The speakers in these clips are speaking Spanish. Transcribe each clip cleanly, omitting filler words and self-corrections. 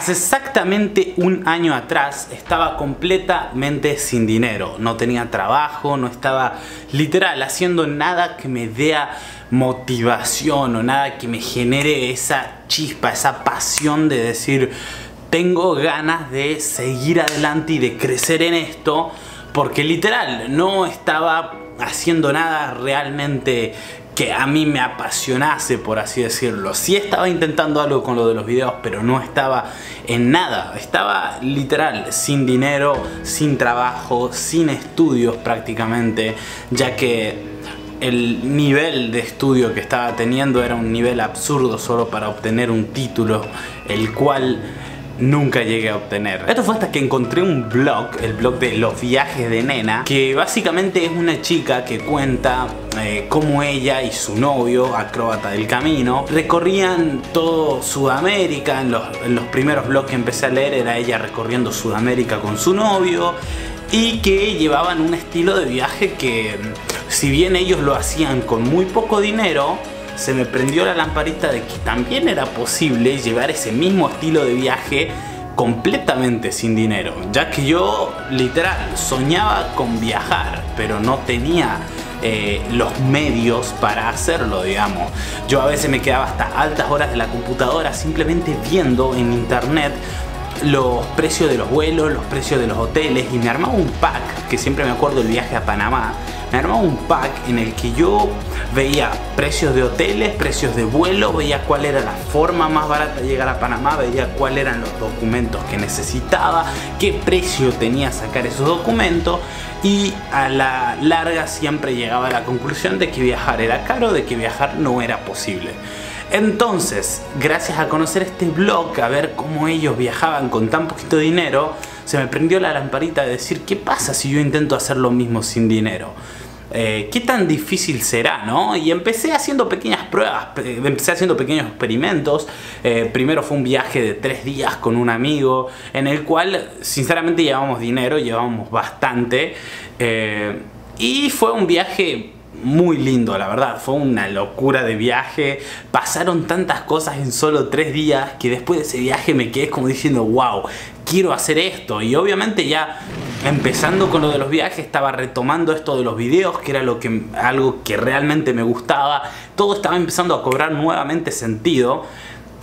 Hace exactamente un año atrás estaba completamente sin dinero, no tenía trabajo, no estaba literal haciendo nada que me dé motivación o nada que me genere esa chispa, esa pasión de decir tengo ganas de seguir adelante y de crecer en esto, porque literal no estaba haciendo nada realmente que a mí me apasionase, por así decirlo. Sí estaba intentando algo con lo de los videos, pero no estaba en nada. Estaba literal sin dinero, sin trabajo, sin estudios prácticamente, ya que el nivel de estudio que estaba teniendo era un nivel absurdo solo para obtener un título, el cual nunca llegué a obtener. Esto fue hasta que encontré un blog, el blog de los viajes de Nena, que básicamente es una chica que cuenta cómo ella y su novio, acróbata del camino, recorrían todo Sudamérica. En los primeros blogs que empecé a leer era ella recorriendo Sudamérica con su novio, y que llevaban un estilo de viaje que, si bien ellos lo hacían con muy poco dinero, se me prendió la lamparita de que también era posible llevar ese mismo estilo de viaje completamente sin dinero, ya que yo literal soñaba con viajar, pero no tenía los medios para hacerlo, digamos. Yo a veces me quedaba hasta altas horas de la computadora simplemente viendo en internet los precios de los vuelos, los precios de los hoteles, y me armaba un pack, que siempre me acuerdo del viaje a Panamá. Me armaba un pack en el que yo veía precios de hoteles, precios de vuelo, veía cuál era la forma más barata de llegar a Panamá, veía cuáles eran los documentos que necesitaba, qué precio tenía sacar esos documentos, y a la larga siempre llegaba a la conclusión de que viajar era caro, de que viajar no era posible. Entonces, gracias a conocer este blog, a ver cómo ellos viajaban con tan poquito dinero, se me prendió la lamparita de decir, ¿qué pasa si yo intento hacer lo mismo sin dinero? ¿Qué tan difícil será, no? Y empecé haciendo pequeñas pruebas, empecé haciendo pequeños experimentos. Primero fue un viaje de 3 días con un amigo, en el cual sinceramente llevábamos dinero, llevábamos bastante, y fue un viaje muy lindo, la verdad. Fue una locura de viaje. Pasaron tantas cosas en solo 3 días que después de ese viaje me quedé como diciendo wow, quiero hacer esto. Y obviamente ya empezando con lo de los viajes estaba retomando esto de los videos, que era algo que realmente me gustaba. Todo estaba empezando a cobrar nuevamente sentido,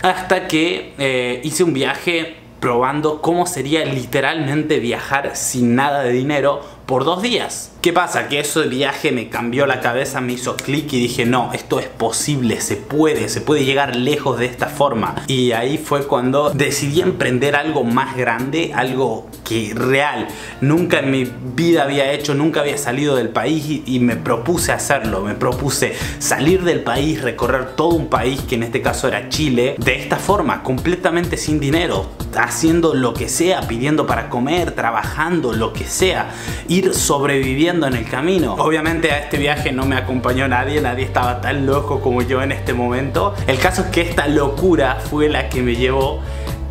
hasta que hice un viaje probando cómo sería literalmente viajar sin nada de dinero por 2 días. ¿Qué pasa? Que ese viaje me cambió la cabeza, me hizo clic y dije no, esto es posible, se puede llegar lejos de esta forma. Y ahí fue cuando decidí emprender algo más grande, algo que real nunca en mi vida había hecho, nunca había salido del país, y me propuse hacerlo. Me propuse salir del país, recorrer todo un país, que en este caso era Chile, de esta forma, completamente sin dinero, haciendo lo que sea, pidiendo para comer, trabajando, lo que sea, ir sobreviviendo en el camino. Obviamente a este viaje no me acompañó nadie estaba tan loco como yo en este momento. El caso es que esta locura fue la que me llevó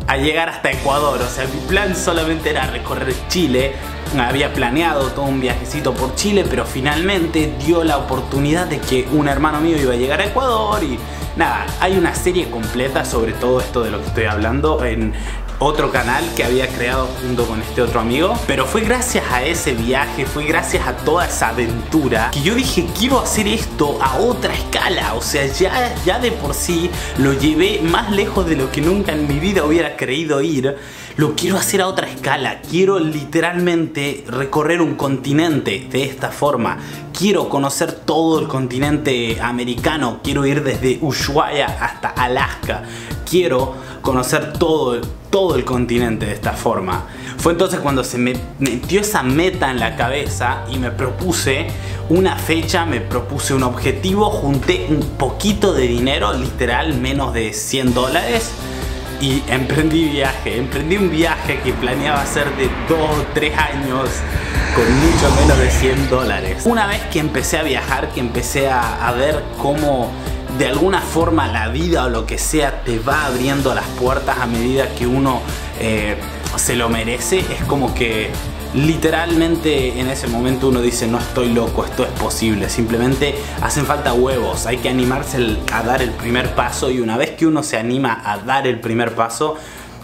a llegar hasta Ecuador. O sea, mi plan solamente era recorrer Chile. Había planeado todo un viajecito por Chile, pero finalmente dio la oportunidad de que un hermano mío iba a llegar a Ecuador. Y nada, hay una serie completa sobre todo esto de lo que estoy hablando en otro canal que había creado junto con este otro amigo. Pero fue gracias a ese viaje, fue gracias a toda esa aventura, que yo dije quiero hacer esto a otra escala. O sea, ya de por sí lo llevé más lejos de lo que nunca en mi vida hubiera creído ir. Lo quiero hacer a otra escala. Quiero literalmente recorrer un continente de esta forma. Quiero conocer todo el continente americano. Quiero ir desde Ushuaia hasta Alaska. Quiero conocer todo el continente de esta forma. Fue entonces cuando se me metió esa meta en la cabeza y me propuse una fecha, me propuse un objetivo, junté un poquito de dinero, literal menos de $100, y emprendí un viaje que planeaba hacer de 2 o 3 años con mucho menos de $100. Una vez que empecé a viajar, que empecé a ver cómo de alguna forma la vida o lo que sea te va abriendo las puertas a medida que uno se lo merece, es como que literalmente en ese momento uno dice no estoy loco, esto es posible. Simplemente hacen falta huevos, hay que animarse a dar el primer paso, y una vez que uno se anima a dar el primer paso,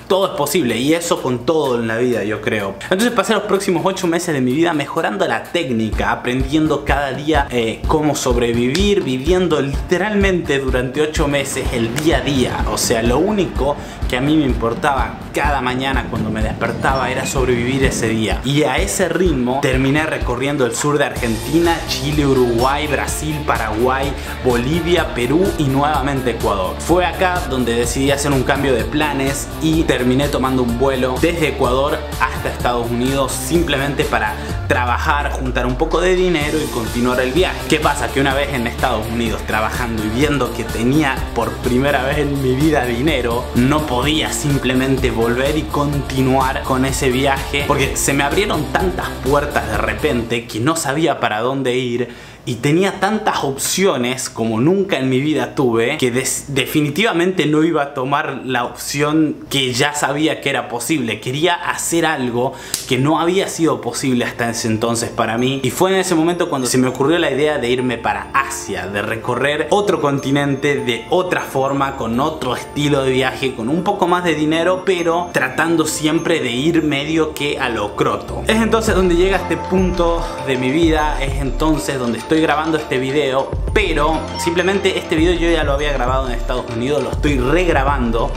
todo es posible, y eso con todo en la vida, yo creo. Entonces pasé los próximos 8 meses de mi vida mejorando la técnica, aprendiendo cada día cómo sobrevivir, viviendo literalmente durante 8 meses el día a día. O sea, lo único que a mí me importaba cada mañana cuando me despertaba era sobrevivir ese día. Y a ese ritmo terminé recorriendo el sur de Argentina, Chile, Uruguay, Brasil, Paraguay, Bolivia, Perú y nuevamente Ecuador. Fue acá donde decidí hacer un cambio de planes y terminé tomando un vuelo desde Ecuador hasta Estados Unidos simplemente para trabajar, juntar un poco de dinero y continuar el viaje. ¿Qué pasa? Que una vez en Estados Unidos trabajando y viendo que tenía por primera vez en mi vida dinero, no podía simplemente volver y continuar con ese viaje porque se me abrieron tantas puertas de repente que no sabía para dónde ir. Y tenía tantas opciones como nunca en mi vida tuve que definitivamente no iba a tomar la opción que ya sabía que era posible. Quería hacer algo que no había sido posible hasta ese entonces para mí. Y fue en ese momento cuando se me ocurrió la idea de irme para Asia, de recorrer otro continente de otra forma, con otro estilo de viaje, con un poco más de dinero, pero tratando siempre de ir medio que a lo croto. Es entonces donde llega este punto de mi vida, es entonces donde estoy grabando este video, pero simplemente este video yo ya lo había grabado en Estados Unidos, lo estoy regrabando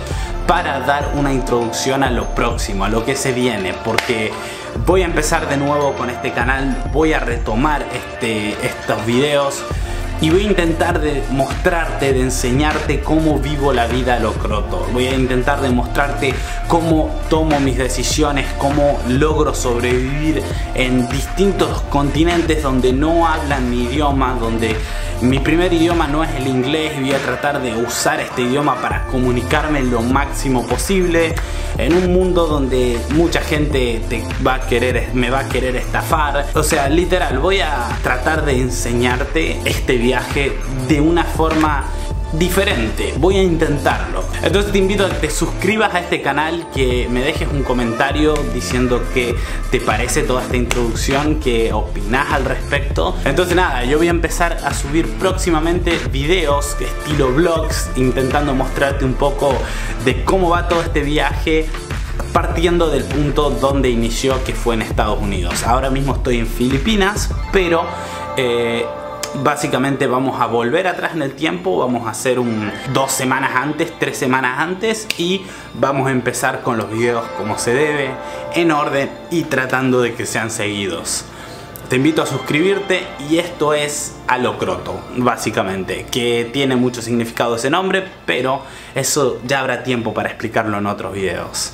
para dar una introducción a lo próximo, a lo que se viene, porque voy a empezar de nuevo con este canal, voy a retomar estos videos y voy a intentar de mostrarte, de enseñarte cómo vivo la vida a lo croto. Voy a intentar de mostrarte cómo tomo mis decisiones, cómo logro sobrevivir en distintos continentes donde no hablan mi idioma, donde mi primer idioma no es el inglés, y voy a tratar de usar este idioma para comunicarme lo máximo posible en un mundo donde mucha gente me va a querer estafar. O sea, literal, voy a tratar de enseñarte este viaje de una forma diferente. Voy a intentarlo. Entonces te invito a que te suscribas a este canal, que me dejes un comentario diciendo qué te parece toda esta introducción, qué opinás al respecto. Entonces nada, yo voy a empezar a subir próximamente videos estilo vlogs, intentando mostrarte un poco de cómo va todo este viaje, partiendo del punto donde inició, que fue en Estados Unidos. Ahora mismo estoy en Filipinas, pero básicamente vamos a volver atrás en el tiempo, vamos a hacer 2 semanas antes, 3 semanas antes, y vamos a empezar con los videos como se debe, en orden y tratando de que sean seguidos. Te invito a suscribirte, y esto es A lo Croto, básicamente, que tiene mucho significado ese nombre, pero eso ya habrá tiempo para explicarlo en otros videos.